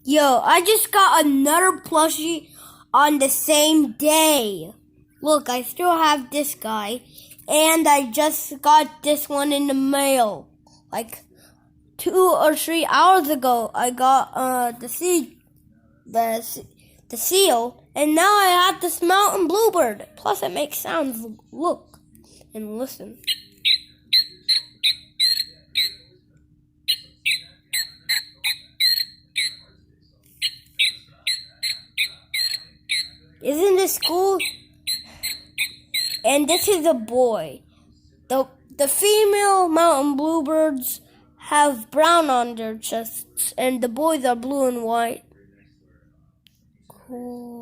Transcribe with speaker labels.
Speaker 1: Yo, I just got another plushie on the same day. Look, I still have this guy, and I just got this one in the mail. Like 2 or 3 hours ago, I got the seal, and now I have this mountain bluebird. Plus, it makes sounds. Look and listen. Isn't this cool? And this is a boy. The female mountain bluebirds have brown on their chests, and the boys are blue and white. Cool.